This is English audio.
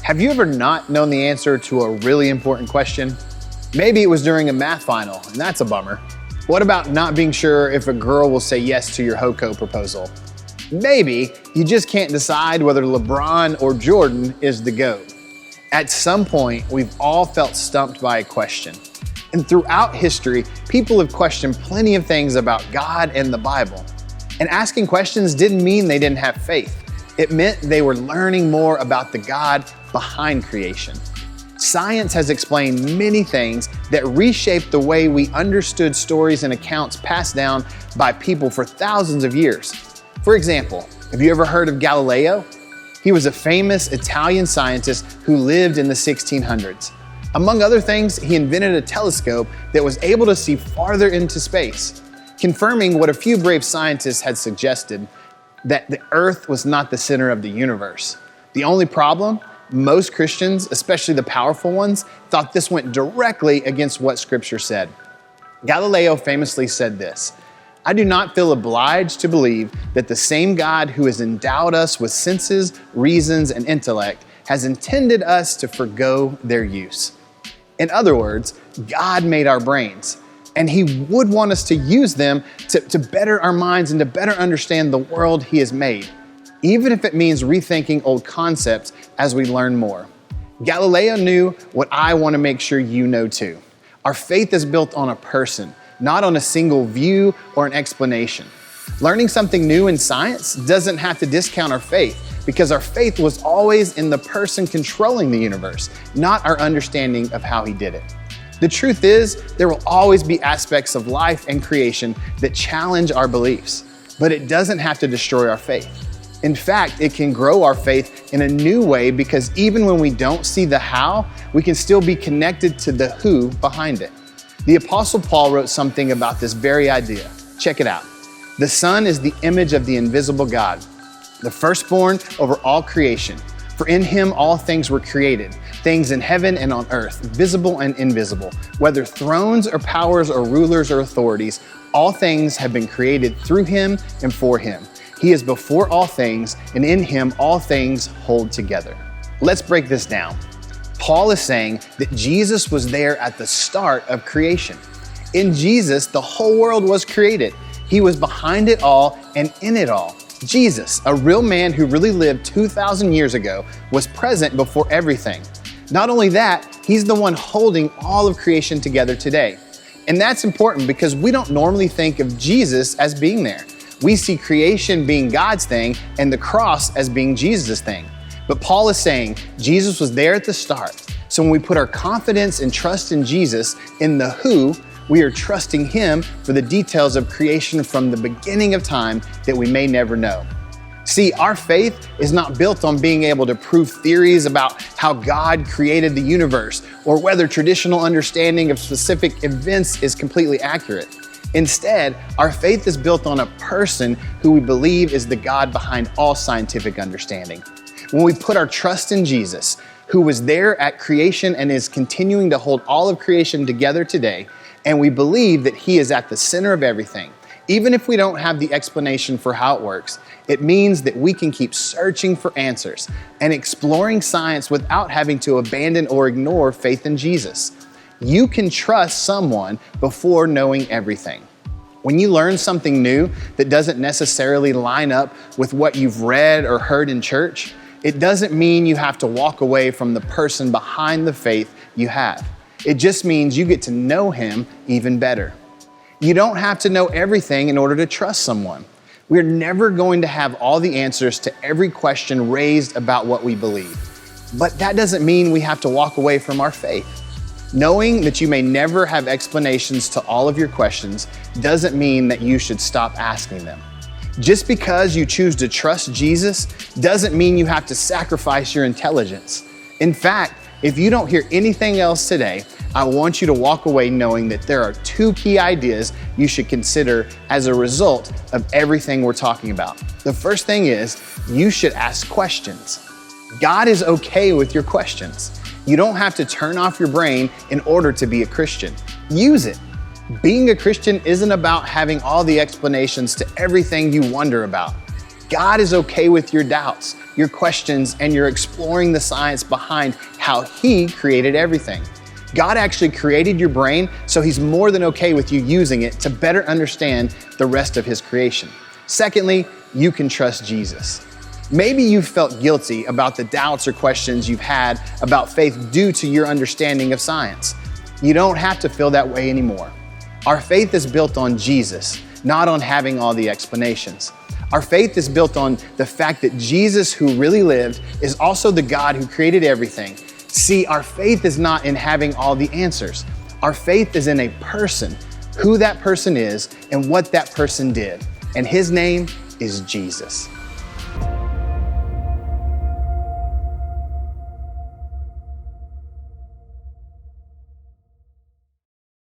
Have you ever not known the answer to a really important question? Maybe it was during a math final, and that's a bummer. What about not being sure if a girl will say yes to your HOCO proposal? Maybe you just can't decide whether LeBron or Jordan is the GOAT. At some point, we've all felt stumped by a question. And throughout history, people have questioned plenty of things about God and the Bible. And asking questions didn't mean they didn't have faith. It meant they were learning more about the God behind creation. Science has explained many things that reshaped the way we understood stories and accounts passed down by people for thousands of years. For example, have you ever heard of Galileo? He was a famous Italian scientist who lived in the 1600s. Among other things, he invented a telescope that was able to see farther into space, confirming what a few brave scientists had suggested, that the Earth was not the center of the universe. The only problem? Most Christians, especially the powerful ones, thought this went directly against what Scripture said. Galileo famously said this: "I do not feel obliged to believe that the same God who has endowed us with senses, reasons, and intellect has intended us to forgo their use." In other words, God made our brains, and He would want us to use them to better our minds and to better understand the world He has made, even if it means rethinking old concepts as we learn more. Galileo knew what I want to make sure you know too. Our faith is built on a person, not on a single view or an explanation. Learning something new in science doesn't have to discount our faith, because our faith was always in the person controlling the universe, not our understanding of how He did it. The truth is, there will always be aspects of life and creation that challenge our beliefs, but it doesn't have to destroy our faith. In fact, it can grow our faith in a new way, because even when we don't see the how, we can still be connected to the who behind it. The Apostle Paul wrote something about this very idea. Check it out. "The Son is the image of the invisible God, the firstborn over all creation. For in Him all things were created, things in heaven and on earth, visible and invisible, whether thrones or powers or rulers or authorities, all things have been created through Him and for Him. He is before all things, and in Him all things hold together." Let's break this down. Paul is saying that Jesus was there at the start of creation. In Jesus, the whole world was created. He was behind it all and in it all. Jesus, a real man who really lived 2,000 years ago, was present before everything. Not only that, He's the one holding all of creation together today. And that's important because we don't normally think of Jesus as being there. We see creation being God's thing and the cross as being Jesus' thing. But Paul is saying Jesus was there at the start. So when we put our confidence and trust in Jesus, in the who, we are trusting Him for the details of creation from the beginning of time that we may never know. See, our faith is not built on being able to prove theories about how God created the universe or whether traditional understanding of specific events is completely accurate. Instead, our faith is built on a person who we believe is the God behind all scientific understanding. When we put our trust in Jesus, who was there at creation and is continuing to hold all of creation together today, and we believe that He is at the center of everything, even if we don't have the explanation for how it works, it means that we can keep searching for answers and exploring science without having to abandon or ignore faith in Jesus. You can trust someone before knowing everything. When you learn something new that doesn't necessarily line up with what you've read or heard in church, it doesn't mean you have to walk away from the person behind the faith you have. It just means you get to know Him even better. You don't have to know everything in order to trust someone. We're never going to have all the answers to every question raised about what we believe. But that doesn't mean we have to walk away from our faith. Knowing that you may never have explanations to all of your questions doesn't mean that you should stop asking them. Just because you choose to trust Jesus doesn't mean you have to sacrifice your intelligence. In fact, if you don't hear anything else today, I want you to walk away knowing that there are two key ideas you should consider as a result of everything we're talking about. The first thing is you should ask questions. God is okay with your questions. You don't have to turn off your brain in order to be a Christian. Use it. Being a Christian isn't about having all the explanations to everything you wonder about. God is okay with your doubts, your questions, and you're exploring the science behind how He created everything. God actually created your brain, so He's more than okay with you using it to better understand the rest of His creation. Secondly, you can trust Jesus. Maybe you've felt guilty about the doubts or questions you've had about faith due to your understanding of science. You don't have to feel that way anymore. Our faith is built on Jesus, not on having all the explanations. Our faith is built on the fact that Jesus, who really lived, is also the God who created everything. See, our faith is not in having all the answers. Our faith is in a person, who that person is and what that person did. And His name is Jesus.